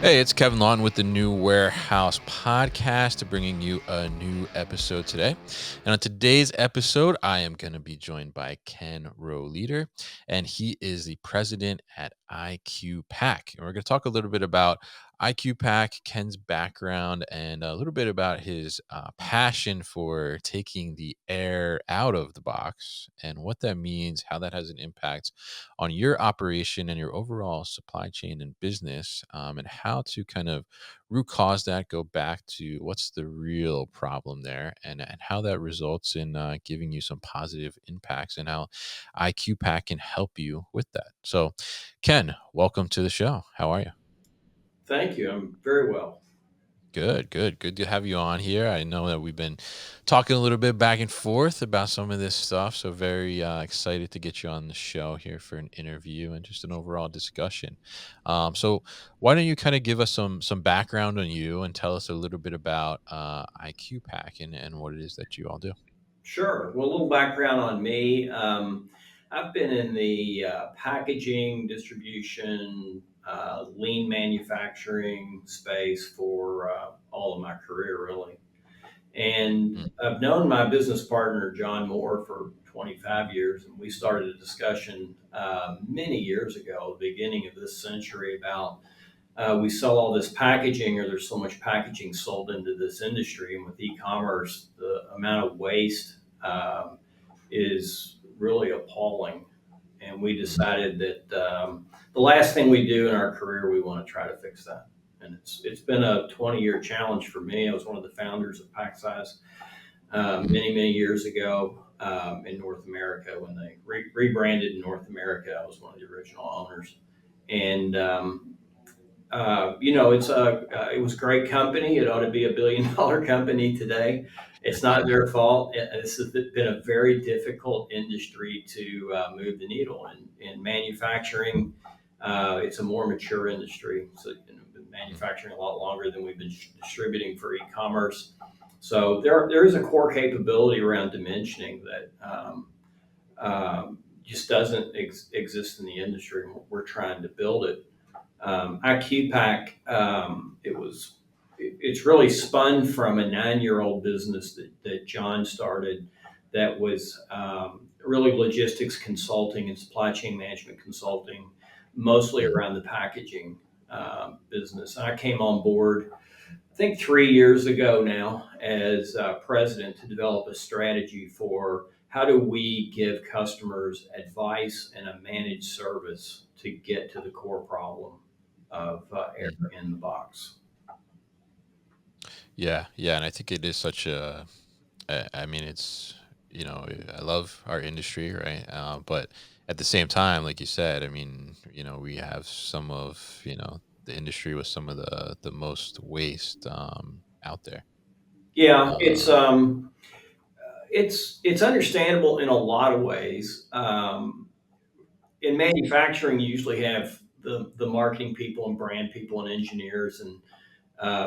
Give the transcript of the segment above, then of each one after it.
Hey, it's Kevin Lawton with the New Warehouse Podcast, bringing you a new episode today. And on today's episode, I am going to be joined by Ken Rohleder, and he is the president at IQpack. And we're going to talk a little bit about IQpack, Ken's background, and a little bit about his passion for taking the air out of the box and what that means, how that has an impact on your operation and your overall supply chain and business, and how to kind of root cause that, go back to what's the real problem there, and how that results in giving you some positive impacts, and how IQpack can help you with that. So, Ken, welcome to the show. How are you? Thank you. I'm very well. Good to have you on here. I know that we've been talking a little bit back and forth about some of this stuff, so very excited to get you on the show here for an interview and just an overall discussion. So, why don't you kind of give us some background on you and tell us a little bit about IQ Pack and what it is that you all do? Sure. Well, a little background on me. I've been in the packaging, distribution, lean manufacturing space for all of my career, really. And Mm, I've known my business partner, John Moore, for 25 years. And we started a discussion many years ago, the beginning of this century, about we sell all this packaging, or there's so much packaging sold into this industry. And with e-commerce, the amount of waste is really appalling. And we mhm, decided that the last thing we do in our career, we want to try to fix that. And it's been a 20-year challenge for me. I was one of the founders of Pack Size mhm, many years ago in North America when they rebranded in North America. I was one of the original owners, and it was a great company. It ought to be $1 billion company today. It's not their fault. This has been a very difficult industry to move the needle in manufacturing. It's a more mature industry, so been mhm, manufacturing a lot longer than we've been distributing for e-commerce. So there is a core capability around dimensioning that just doesn't exist in the industry. We're trying to build it. IQpack, it's really spun from a 9-year-old business that John started that was really logistics consulting and supply chain management consulting, mostly mhm. around the packaging business. And I came on board, I think 3 years ago now, as president to develop a strategy for how do we give customers advice and a managed service to get to the core problem of air Mhm. in the box. Yeah, and I think it is such a I mean, it's I love our industry, right? But at the same time, like you said, I mean, we have some of the industry with some of the most waste out there. Yeah, Uh, it's understandable in a lot of ways. In manufacturing, you usually have the marketing people and brand people and engineers and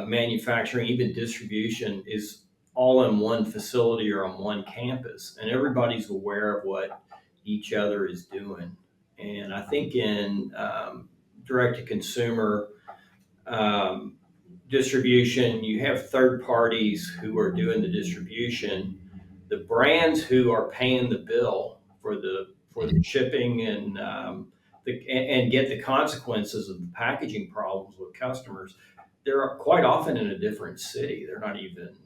manufacturing, even distribution, is all in one facility or on one campus, and everybody's aware of what each other is doing. And I think in direct to consumer um, distribution, you have third parties who are doing the distribution, the brands who are paying the bill for the mhm, shipping and and get the consequences of the packaging problems with customers. They're quite often in a different city. They're not even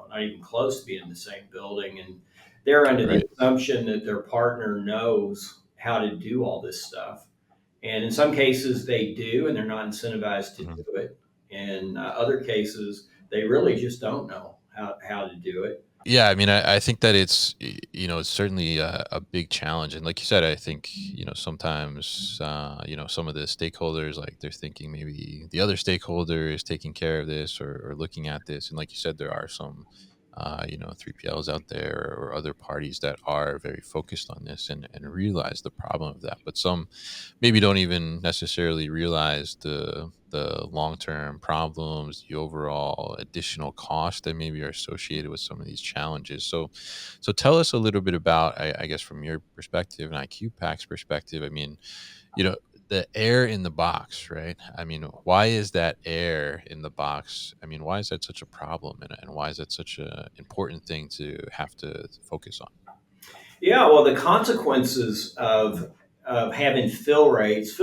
not even close to being in the same building, and they're under the right. assumption that their partner knows how to do all this stuff. And in some cases, they do, and they're not incentivized to Mhm. do it. In other cases, they really just don't know how to do it. Yeah, I mean, I think that it's certainly a big challenge, and like you said, I think sometimes some of the stakeholders, like, they're thinking maybe the other stakeholder is taking care of this, or looking at this, and like you said, there are some 3PLs out there or other parties that are very focused on this and realize the problem of that, but some maybe don't even necessarily realize the long-term problems, the overall additional costs that maybe are associated with some of these challenges. So tell us a little bit about, I guess, from your perspective and IQ Pack's perspective. I mean, you know, the air in the box, right? I mean, why is that air in the box? I mean, why is that such a problem, and why is that such a important thing to have to focus on? Yeah, well, the consequences of having fill rates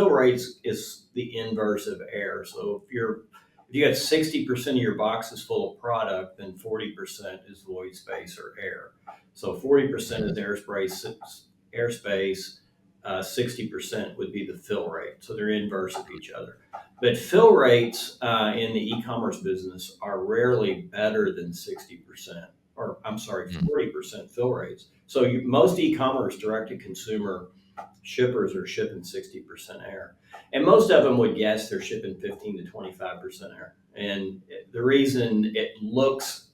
is the inverse of air. So if you got 60% of your box is full of product, then 40% is void space or air. So 40% is Mhm. airspace, 60% would be the fill rate. So they're inverse of each other. But fill rates in the e-commerce business are rarely better than 60%, or I'm sorry, Mm, 40% fill rates. So most e-commerce direct to consumer shippers are shipping 60% air. And most of them would guess they're shipping 15 to 25% air. And the reason it looks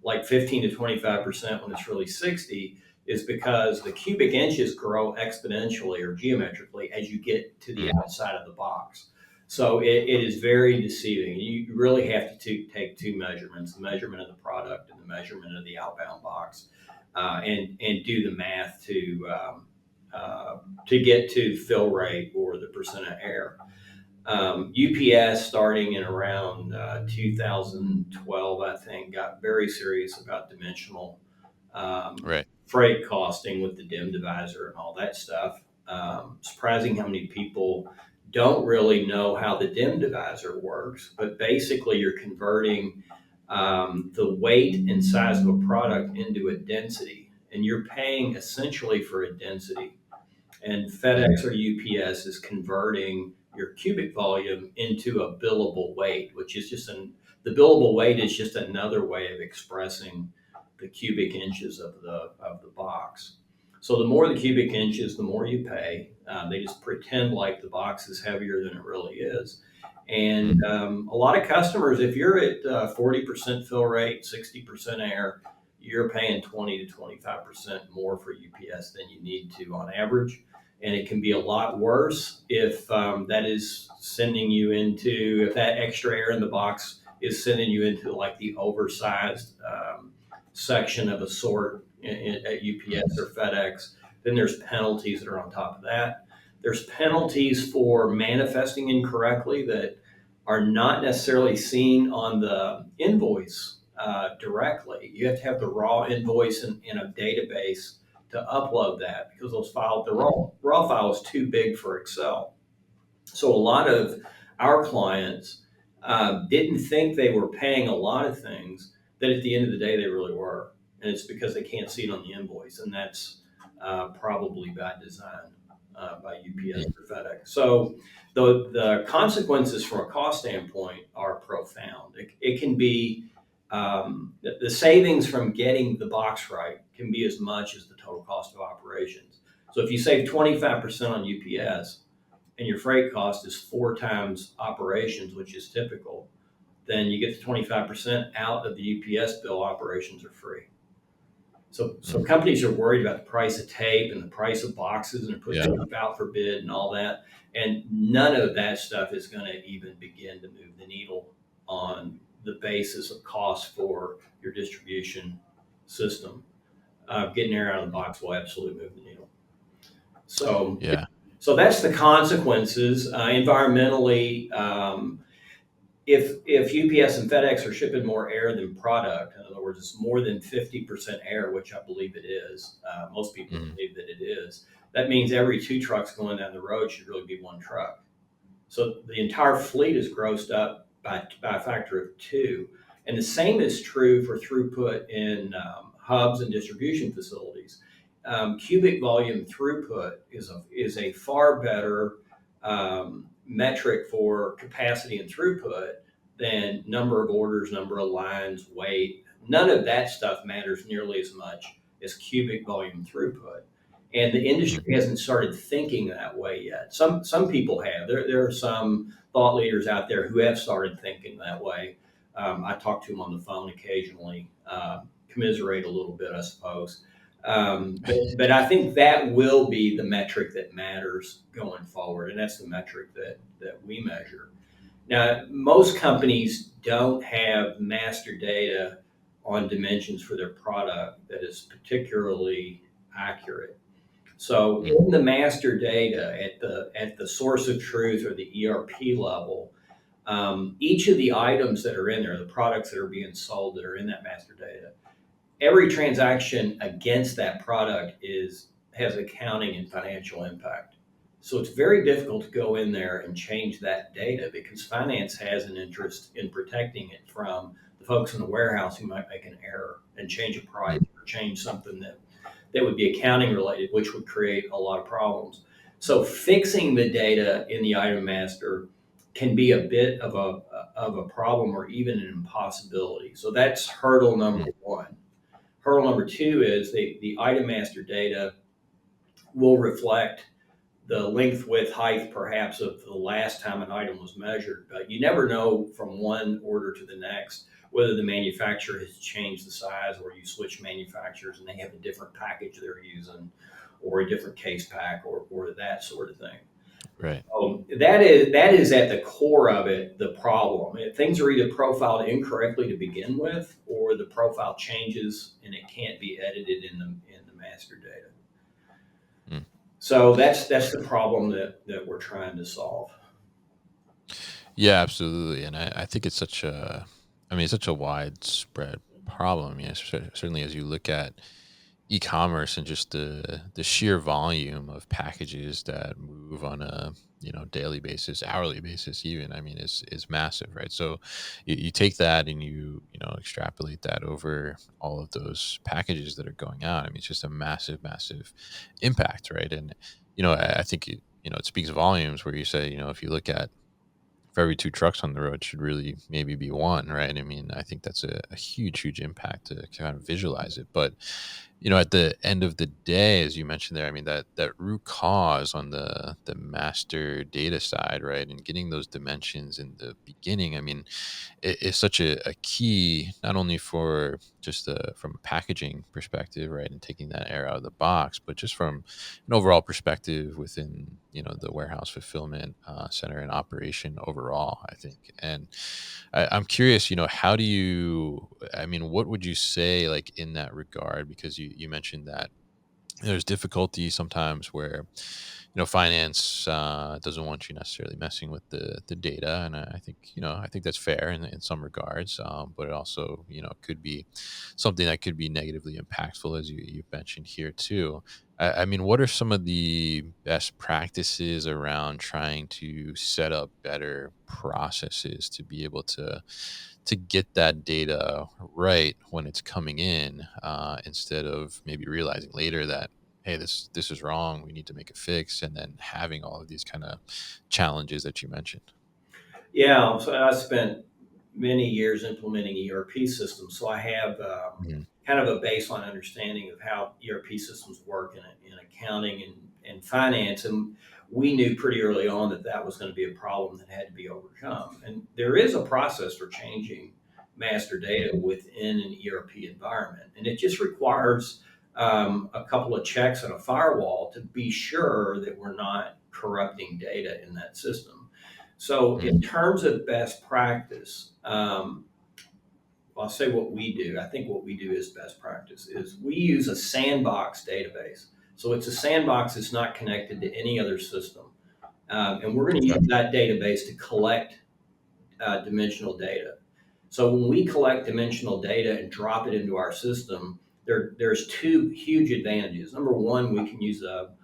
like 15 to 25% when it's really 60 is because the cubic inches grow exponentially or geometrically as you get to the mm, outside of the box. So it is very deceiving. You really have to take two measurements: the measurement of the product and the measurement of the outbound box, and do the math to get to fill rate or the percent of air. UPS, starting in around 2012, I think, got very serious about dimensional right. freight costing with the dim divisor and all that stuff. Surprising how many people don't really know how the dim divisor works, but basically, you're converting the weight and size of a product into a density, and you're paying essentially for a density. And Mm, FedEx or UPS is converting your cubic volume into a billable weight, which is the billable weight is just another way of expressing the cubic inches of the box. So the more the cubic inches, the more you pay. They just pretend like the box is heavier than it really is. And mm, a lot of customers, if you're at 40% fill rate, 60% air, you're paying 20 to 25% more for UPS than you need to on average. And it can be a lot worse if that is sending you into, if that extra air in the box is sending you into like the oversized section of a sort at UPS mm, or FedEx. Then there's penalties that are on top of that. There's penalties for manifesting incorrectly that are not necessarily seen on the invoice directly. You have to have the raw invoice in a database to upload that because the mm, raw file is too big for Excel. So a lot of our clients didn't think they were paying a lot of things that at the end of the day they really were, and it's because they can't see it on the invoice, and that's probably by design by UPS mm, or FedEx. So the consequences from a cost standpoint are profound. It can be the savings from getting the box right can be as much as the total cost of operations. So if you save 25% on UPS, and your freight cost is four times operations, which is typical, then you get the 25% out of the UPS bill. Operations are free. So mm. companies are worried about the price of tape and the price of boxes, and they're Yeah. pushing stuff out for bid and all that. And none of that stuff is going to even begin to move the needle on the basis of cost for your distribution system. Getting air out of the Mm, box will absolutely move the needle. So, yeah. so that's the consequences environmentally. If UPS and FedEx are shipping more air than product, in other words, it's more than 50% air, which I believe it is. Most people Mm, believe that it is. That means every two trucks going down the road should really be one truck. So the entire fleet is grossed up by a factor of two. And the same is true for throughput in hubs and distribution facilities. Cubic volume throughput is a far better metric for capacity and throughput than number of orders, number of lines, weight. None of that stuff matters nearly as much as cubic volume throughput. And the industry mm, hasn't started thinking that way yet. Some people have. There are some thought leaders out there who have started thinking that way. I talk to them on the phone occasionally, commiserate a little bit, I suppose. But I think that will be the metric that matters going forward, and that's the metric that we measure. Now, most companies don't have master data on dimensions for their product that is particularly accurate. So mm, in the master data at the source of truth or the ERP level, each of the items that are in there, the products that are being sold that are in that master data, every transaction against that product has accounting and financial impact. So it's very difficult to go in there and change that data because finance has an interest in protecting it from the folks in the warehouse who might make an error and change a price mm, or change something that would be accounting related, which would create a lot of problems. So fixing the data in the item master can be a bit of a problem or even an impossibility. So that's hurdle number mm, one. Hurdle number two is the item master data will reflect the length, width, height, perhaps, of the last time an item was measured. But you never know from one order to the next whether the manufacturer has changed the size or you switch manufacturers and they have a different package they're using or a different case pack or that sort of thing. right. That is at the core of it the problem. Things are either profiled incorrectly to begin with, or the profile changes and it can't be edited in the master data. Mm. So that's the problem that we're trying to solve. Yeah, absolutely. And I think it's such a, I mean, it's such a widespread problem. I mean, certainly as you look at e-commerce and just the sheer volume of packages that move on a daily basis, hourly basis, even, I mean, is massive, right? So you take that and you extrapolate that over all of those packages that are going out. I mean, it's just a massive, massive impact, right? And I think it speaks volumes where you say, if you look at for every two trucks on the road should really maybe be one, right? I mean, I think that's a huge, huge impact to kind of visualize it. But at the end of the day, as you mentioned there, I mean that root cause on the master data side, right, and getting those dimensions in the beginning, I mean, is such a key, not only for just from a packaging perspective, right, and taking that air out of the box, but just from an overall perspective within the warehouse fulfillment center and operation overall, I think. And I'm curious, how do you, I mean, what would you say like in that regard? Because you mentioned that there's difficulty sometimes where finance doesn't want you necessarily messing with the data, and I think I think that's fair in some regards, but it also could be something that could be negatively impactful, as you mentioned here too. I mean, what are some of the best practices around trying to set up better processes to be able to get that data right when it's coming in, instead of maybe realizing later that, hey, this is wrong, we need to make a fix, and then having all of these kind of challenges that you mentioned. Yeah, so I spent many years implementing ERP systems, so I have Mhm. kind of a baseline understanding of how ERP systems work in accounting and finance. And we knew pretty early on that that was going to be a problem that had to be overcome. And there is a process for changing master data Mhm. within an ERP environment, and it just requires a couple of checks and a firewall to be sure that we're not corrupting data in that system. So, Mhm. in terms of best practice, I'll say what we do. I think what we do is best practice is we use a sandbox database. So it's a sandbox that's not connected to any other system, and we're going to Okay. use that database to collect dimensional data. So when we collect dimensional data and drop it into our system, there's two huge advantages. Number one, we can use a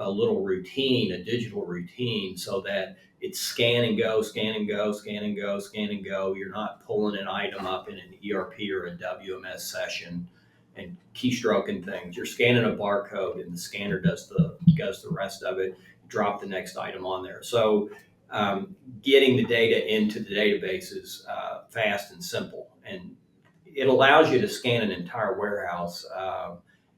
little routine, a digital routine, so that it's scan and go, scan and go, scan and go, scan and go. You're not pulling an item up in an ERP or a WMS session and keystroking things. You're scanning a barcode, and the scanner does the rest of it. Drop the next item on there. So getting the data into the database is fast and simple, and it allows you to scan an entire warehouse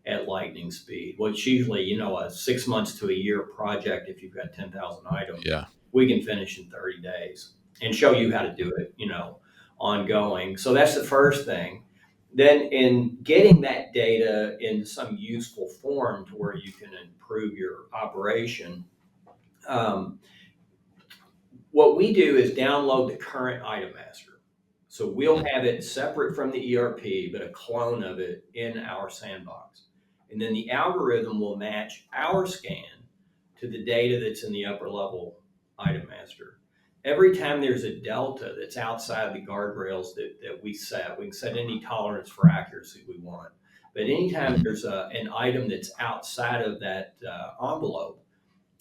at lightning speed. What's usually a 6 months to a year project if you've got 10,000 items, Yeah. we can finish in 30 days and show you how to do it. Ongoing. So that's the first thing. Then in getting that data into some useful form to where you can improve your operation. Um, what we do is download the current item master. So we'll Mm. have it separate from the ERP, but a clone of it in our sandbox. And then the algorithm will match our scan to the data that's in the upper level item master. Every time there's a delta that's outside the guardrails that we can set any tolerance for accuracy we want. But anytime Mhm. there's an item that's outside of that envelope,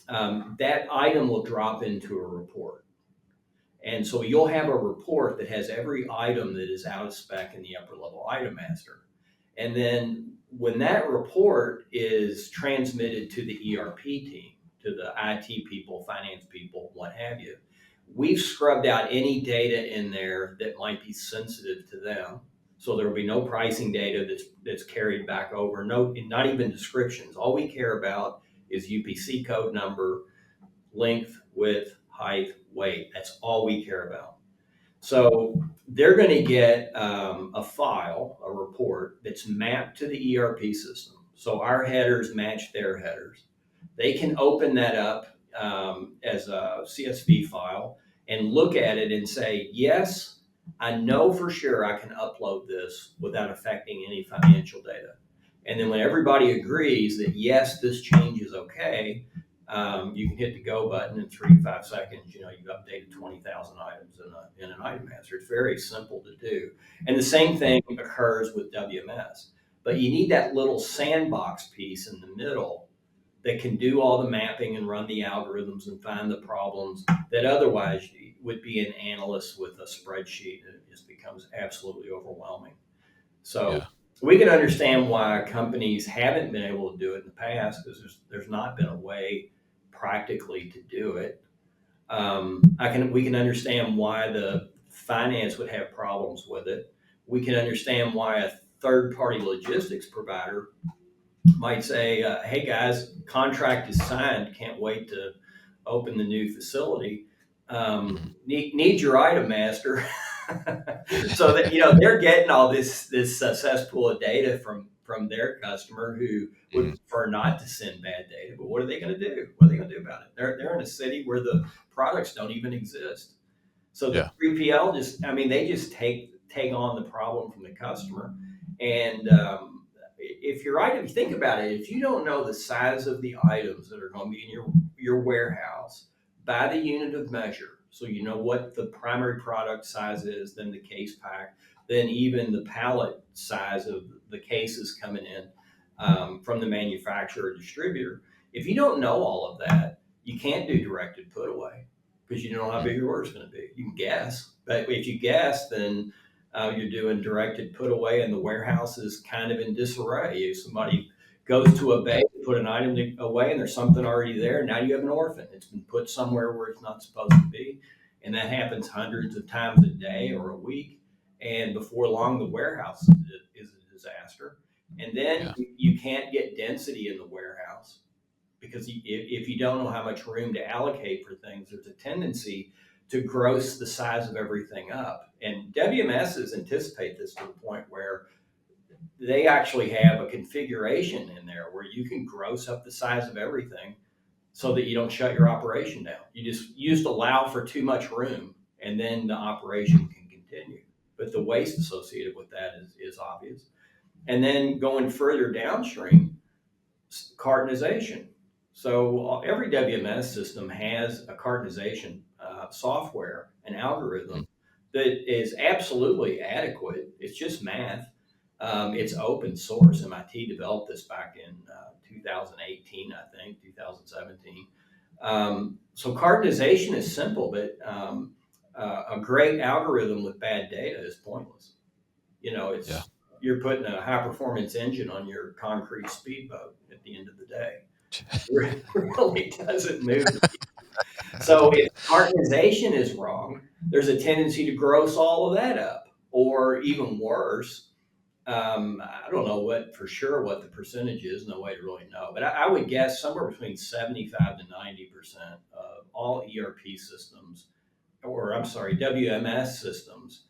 that item will drop into a report. And so you'll have a report that has every item that is out of spec in the upper level item master. And then when that report is transmitted to the ERP team, to the IT people, finance people, what have you, we've scrubbed out any data in there that might be sensitive to them. So there will be no pricing data that's carried back over, no, not even descriptions. All we care about is UPC code number, length, width, height, weight. That's all we care about. So they're going to get a file, a report that's mapped to the ERP system. So our headers match their headers. They can open that up as a CSV file and look at it and say, yes, I know for sure I can upload this without affecting any financial data. And then when everybody agrees that, yes, this change is okay, you can hit the go button in 3 to 5 seconds. You've updated 20,000 items in an item master. It's very simple to do. And the same thing occurs with WMS. But you need that little sandbox piece in the middle that can do all the mapping and run the algorithms and find the problems that otherwise would be an analyst with a spreadsheet, and it just becomes absolutely overwhelming. So Yeah. we can understand why companies haven't been able to do it in the past, because there's not been a way practically to do it. We can understand why the finance would have problems with it. We can understand why a third party logistics provider might say, "Hey guys, contract is signed. Can't wait to open the new facility. Mhm. Need your item master." So that they're getting all this cesspool of data from their customer who would Mhm. prefer not to send bad data. But what are they going to do? What are they going to do about it? They're in a city where the products don't even exist. So the Yeah. 3PL they just take on the problem from the customer. And if you're right, if you think about it, if you don't know the size of the items that are going to be in your warehouse by the unit of measure, so you know what the primary product size is, then the case pack, then even the pallet size of the cases coming in from the manufacturer or distributor. If you don't know all of that, you can't do directed put away because you don't know how Mhm. big your order is going to be. You can guess, but if you guess, then you're doing directed put away, and the warehouse is kind of in disarray. If somebody goes to a Yeah. bay to put an item away, and there's something already there, now you have an orphan. It's been put somewhere where it's not supposed to be, and that happens hundreds of times a day or a week. And before long, the warehouse is a disaster. And then Yeah. you can't get density in the warehouse because if you don't know how much room to allocate for things, there's a tendency to gross the size of everything up. And WMSs anticipate this to the point where they actually have a configuration in there where you can gross up the size of everything so that you don't shut your operation down. You just allow for too much room, and then the operation can continue. But the waste associated with that is obvious. And then going further downstream, cartonization. So every WMS system has a cartonization software, an Mhm. algorithm that is absolutely adequate. It's just math. It's open source. MIT developed this back in 2018, I think, 2017. So cartonization is simple, but a great algorithm with bad data is pointless. Yeah. It's you're putting a high performance engine on your concrete speedboat at the end of the day. It really doesn't move. So if cartonization is wrong, there's a tendency to gross all of that up, or even worse. I don't know what the percentage is. No way to really know, but I would guess somewhere between 75 to 90% of all ERP systems, or I'm sorry, WMS systems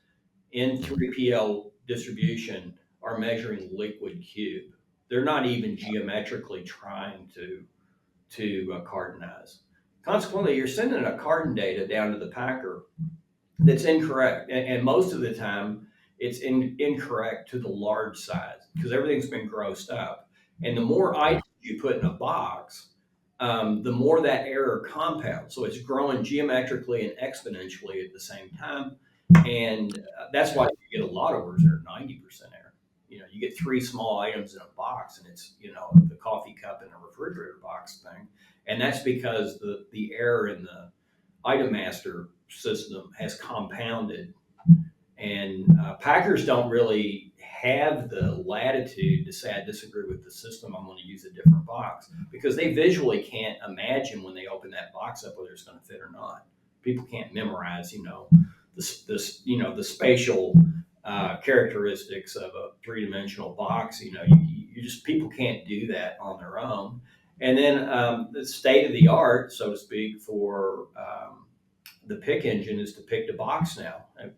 in Mhm. 3PL distribution are measuring liquid cube. They're not even geometrically trying to cartonize. Consequently, you're sending a carton data down to the packer that's incorrect, and most of the time it's incorrect to the large size because everything's been grossed up. And the more Yeah. items you put in a box, the more that error compounds. So it's growing geometrically and exponentially at the same time. And that's why Okay. you get a lot of orders that are 90% error. You get three small items in a box, and it's the coffee cup in a refrigerator box thing, and that's because the error in the item master system has compounded. And Packers don't really have the latitude to say, I disagree with the system, I'm going to use a different box, because they visually can't imagine when they open that box up whether it's going to fit or not. People can't memorize, the spatial characteristics of a three-dimensional box. You just, people can't do that on their own. And then the state of the art, so to speak, for the pick engine is to pick the box now. And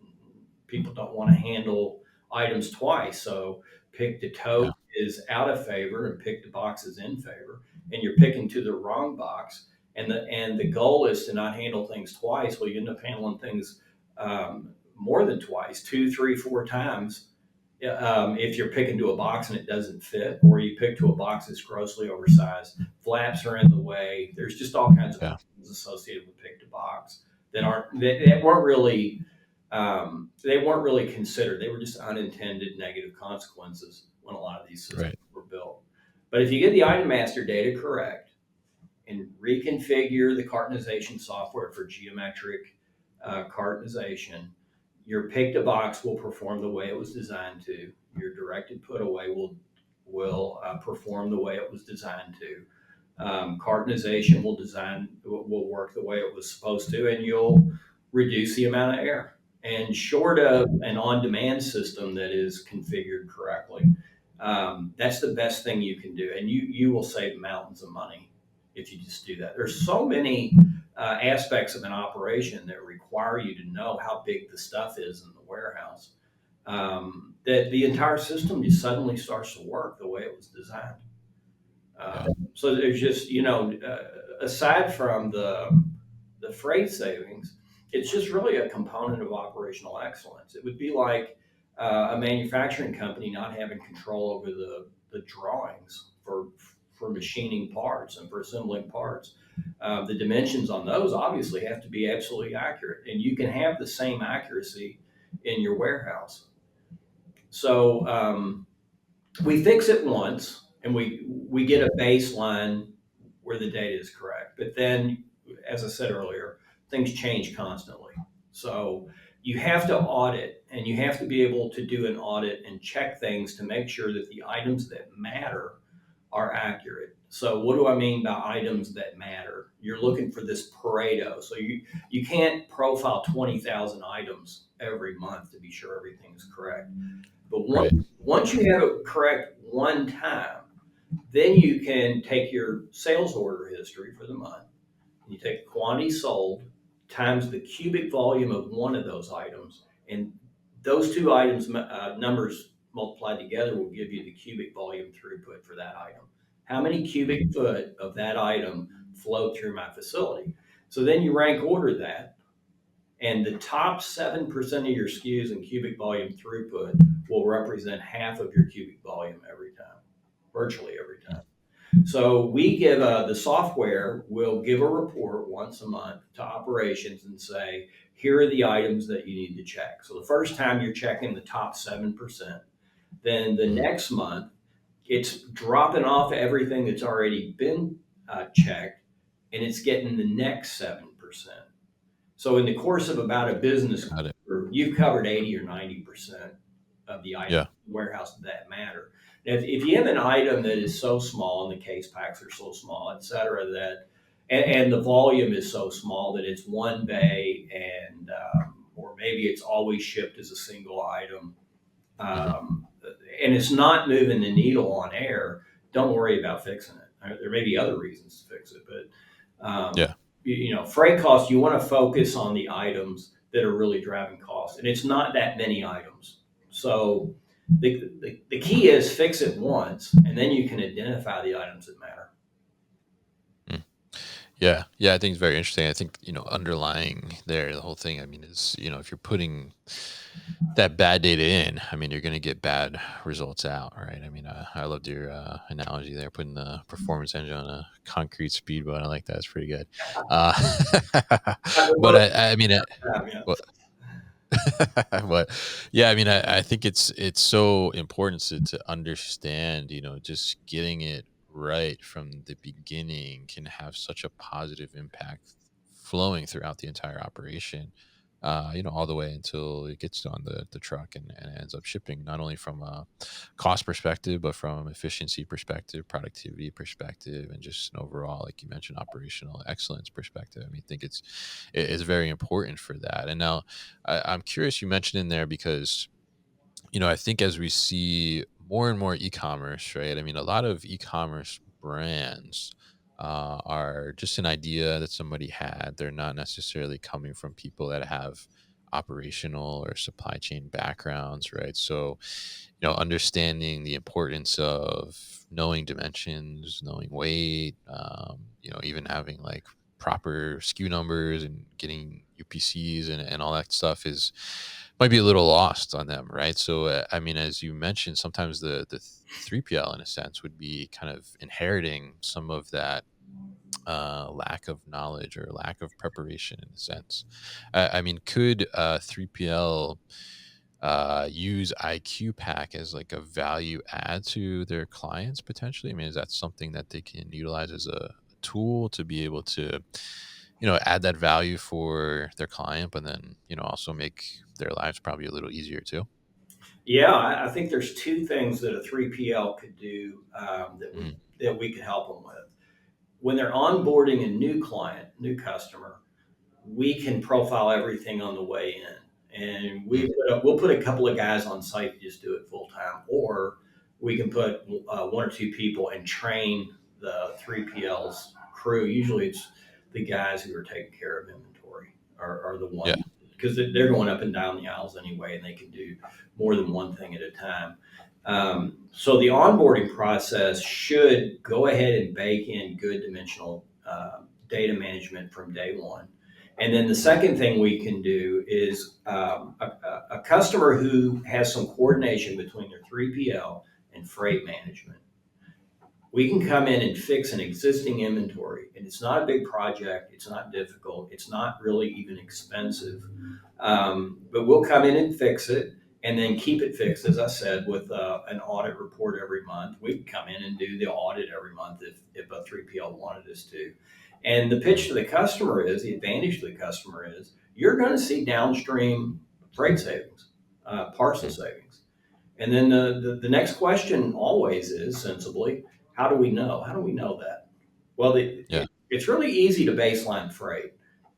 people don't want to handle items twice. So pick to Yeah. tote is out of favor and pick to box is in favor. And you're picking to the wrong box. And the goal is to not handle things twice. Well, you end up handling things more than twice, two, three, four times. If you're picking to a box and it doesn't fit, or you pick to a box that's grossly oversized, flaps are in the way. There's just all kinds of Yeah. things associated with pick to box that weren't really they weren't really considered. They were just unintended negative consequences when a lot of these systems Right. were built. But if you get the item master data correct and reconfigure the cartonization software for geometric cartonization, your pick to box will perform the way it was designed to. Your directed put away will perform the way it was designed to. Cartonization will work the way it was supposed to, and you'll reduce the amount of error. And short of an on-demand system that is configured correctly, that's the best thing you can do, and you will save mountains of money if you just do that. There's so many aspects of an operation that require you to know how big the stuff is in the warehouse, that the entire system just suddenly starts to work the way it was designed. Yeah. So there's just, aside from the freight savings, it's just really a component of operational excellence. It would be like a manufacturing company not having control over the drawings for machining parts and for assembling parts. The dimensions on those obviously have to be absolutely accurate, and you can have the same accuracy in your warehouse. So we fix it once, and we get a baseline where the data is correct. But then, as I said earlier, things change constantly. So you have to audit, and you have to be able to do an audit and check things to make sure that the items that matter are accurate. So what do I mean by items that matter? You're looking for this Pareto. So you can't profile 20,000 items every month to be sure everything is correct. But Right. once you have it correct one time, then you can take your sales order history for the month. You take the quantity sold times the cubic volume of one of those items, and those two items numbers multiplied together will give you the cubic volume throughput for that item. How many cubic foot of that item flowed through my facility? So then you rank order that, and the top 7% of your SKUs in cubic volume throughput will represent half of your cubic volume every time, virtually every time. So we give the software will give a report once a month to operations and say, here are the items that you need to check. So the first time you're checking the top 7%, then the Mhm. next month it's dropping off everything that's already been checked, and it's getting the next 7%. So in the course of about a business Got it. quarter, you've covered 80 or 90% of the items Yeah. in the warehouse that matter. Now, if you have an item that is so small, and the case packs are so small, et cetera, and the volume is so small that it's one bay, and or maybe it's always shipped as a single item, Mhm. um, and it's not moving the needle on air, don't worry about fixing it. There may be other reasons to fix it, but Yeah. freight costs, you want to focus on the items that are really driving costs, and it's not that many items. So the key is fix it once, and then you can identify the items that matter. Mm. Yeah, yeah, I think it's very interesting. I think, underlying there, the whole thing, I mean, is, if you're putting that bad data in, I mean, you're going to get bad results out, right? I mean, I loved your analogy there, putting the performance engine on a concrete speedboat. I like that. It's pretty good. Uh, but I mean, Yeah. well, but yeah, I mean, I think it's so important to understand, just getting it right from the beginning can have such a positive impact flowing throughout the entire operation. All the way until it gets on the truck and ends up shipping, not only from a cost perspective, but from efficiency perspective, productivity perspective, and just an overall, like you mentioned, operational excellence perspective. I mean, I think it's very important for that. And now I'm curious, you mentioned in there because, I think as we see more and more e-commerce, right? I mean, a lot of e-commerce brands are just an idea that somebody had. They're not necessarily coming from people that have operational or supply chain backgrounds, right? So, understanding the importance of knowing dimensions, knowing weight, even having like proper SKU numbers and getting UPCs and all that stuff is might be a little lost on them, right? So, I mean, as you mentioned, sometimes the 3PL in a sense would be kind of inheriting some of that lack of knowledge or lack of preparation in a sense. I mean, could 3PL use IQpack as like a value add to their clients potentially? I mean, is that something that they can utilize as a tool to be able to, add that value for their client, but then, also make their lives probably a little easier too? Yeah, I think there's two things that a 3PL could do Mhm. that we could help them with. When they're onboarding a new client, new customer, we can profile everything on the way in, and Mm. we'll put a couple of guys on site to just do it full time, or we can put one or two people and train the 3PL's crew. Usually, it's the guys who are taking care of inventory are the Yeah. ones because they're going up and down the aisles anyway, and they can do more than one thing at a time. So the onboarding process should go ahead and bake in good dimensional data management from day one. And then the second thing we can do is a customer who has some coordination between their 3PL and freight management. We can come in and fix an existing inventory, and it's not a big project. It's not difficult. It's not really even expensive. But we'll come in and fix it and then keep it fixed, as I said, with an audit report every month. We can come in and do the audit every month if a 3PL wanted us to. And the pitch Mhm. to the customer is the advantage to the customer is you're going to see downstream freight savings, parcel Mhm. savings. And then the next question always is sensibly, how do we know? How do we know that? Well, Yeah. it's really easy to baseline freight.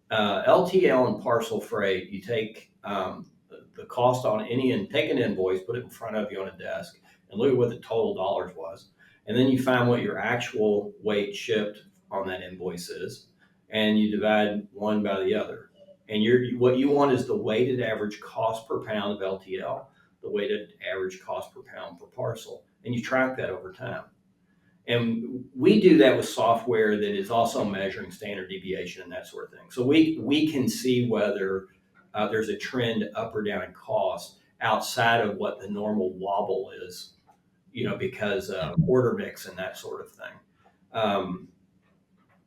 LTL and parcel freight, you take the cost on any and take an invoice, put it in front of you on a desk, and look at what the total dollars was. And then you find what your actual weight shipped on that invoice is, and you divide one by the other. And what you want is the weighted average cost per pound of LTL, the weighted average cost per pound per parcel, and you track that over time. And we do that with software that is also measuring standard deviation and that sort of thing. So we can see whether there's a trend up or down in cost outside of what the normal wobble is, because Mm. order mix and that sort of thing. Um,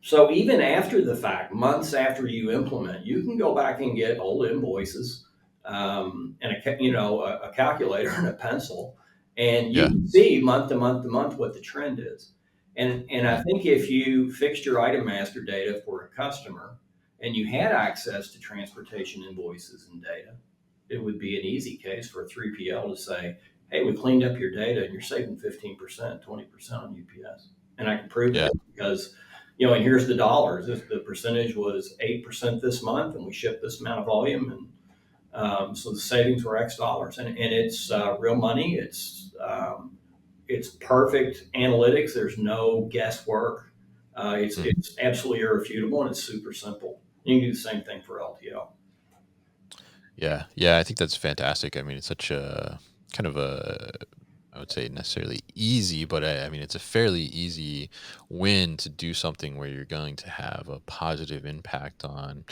so even after the fact, months after you implement, you can go back and get old invoices and a calculator and a pencil, and you Yeah. can see month to month to month what the trend is. And I Mm. think if you fixed your item master data for a customer and you had access to transportation invoices and data, it would be an easy case for a 3PL to say, "Hey, we cleaned up your data and you're saving 15%, 20% on UPS." And I can prove Yeah. it because and here's the dollars. If the percentage was 8% this month, and we shipped this amount of volume, and so the savings were X dollars, and it's real money. It's perfect analytics. There's no guesswork. Mm. It's absolutely irrefutable, and it's super simple. You can do the same thing for LTL. Yeah. Yeah. I think that's fantastic. I mean, it's such a kind of a I would say necessarily easy, but I mean, it's a fairly easy win to do something where you're going to have a positive impact on,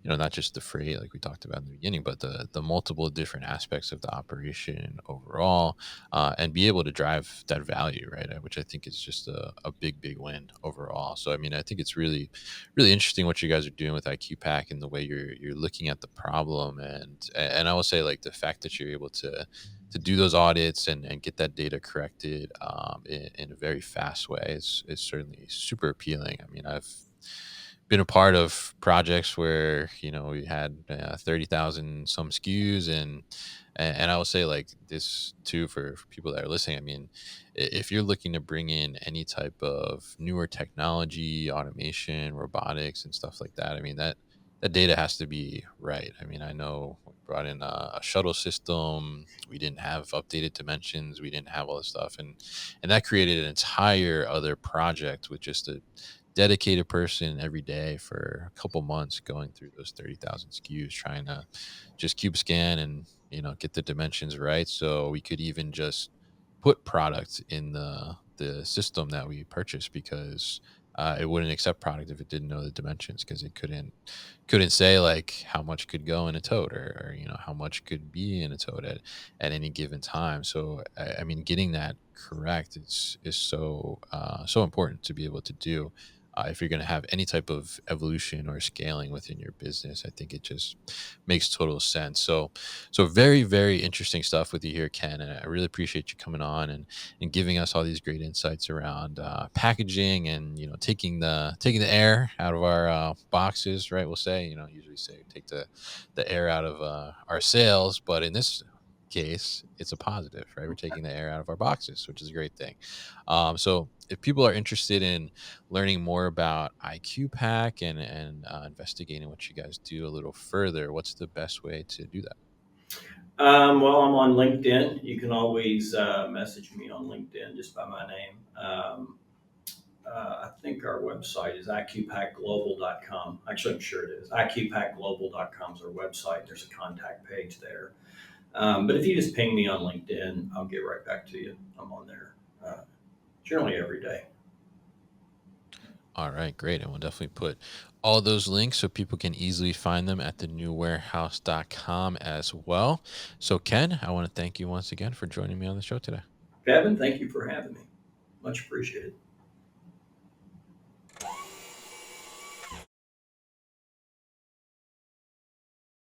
not just the freight like we talked about in the beginning, but the multiple different aspects of the operation overall, and be able to drive that value, right? Which I think is just a big, big win overall. So I mean, I think it's really, really interesting what you guys are doing with IQpack and the way you're looking at the problem, and I will say like the fact that you're able to do those audits and get that data corrected in a very fast way is certainly super appealing. I mean, I've been a part of projects where we had 30,000 some SKUs, and I will say like this too for people that are listening. I mean, if you're looking to bring in any type of newer technology, automation, robotics, and stuff like that, I mean that data has to be right. I mean, I know we brought in a shuttle system. We didn't have updated dimensions. We didn't have all this stuff, and that created an entire other project with just a dedicated person every day for a couple months going through those 30,000 SKUs, trying to just cube scan and get the dimensions right, so we could even just put product in the system that we purchased, because it wouldn't accept product if it didn't know the dimensions, because it couldn't say like how much could go in a tote, or how much could be in a tote at any given time. So I mean, getting that correct is so important to be able to do. If you're going to have any type of evolution or scaling within your business, I think it just makes total sense. So very, very interesting stuff with you here, Ken. And I really appreciate you coming on and giving us all these great insights around packaging, and taking the air out of our boxes, right? We'll say, usually say take the air out of our sails, but in this case, it's a positive, right? We're taking the air out of our boxes, which is a great thing. So if people are interested in learning more about IQpack and investigating what you guys do a little further, what's the best way to do that? Well, I'm on LinkedIn. You can always message me on LinkedIn just by my name. I think our website is iqpackglobal.com. Actually, I'm sure it is. iqpackglobal.com is our website. There's a contact page there. But if you just ping me on LinkedIn, I'll get right back to you. I'm on there generally every day. All right, great. And we'll definitely put all those links so people can easily find them at thenewwarehouse.com as well. So, Ken, I want to thank you once again for joining me on the show today. Kevin, thank you for having me. Much appreciated.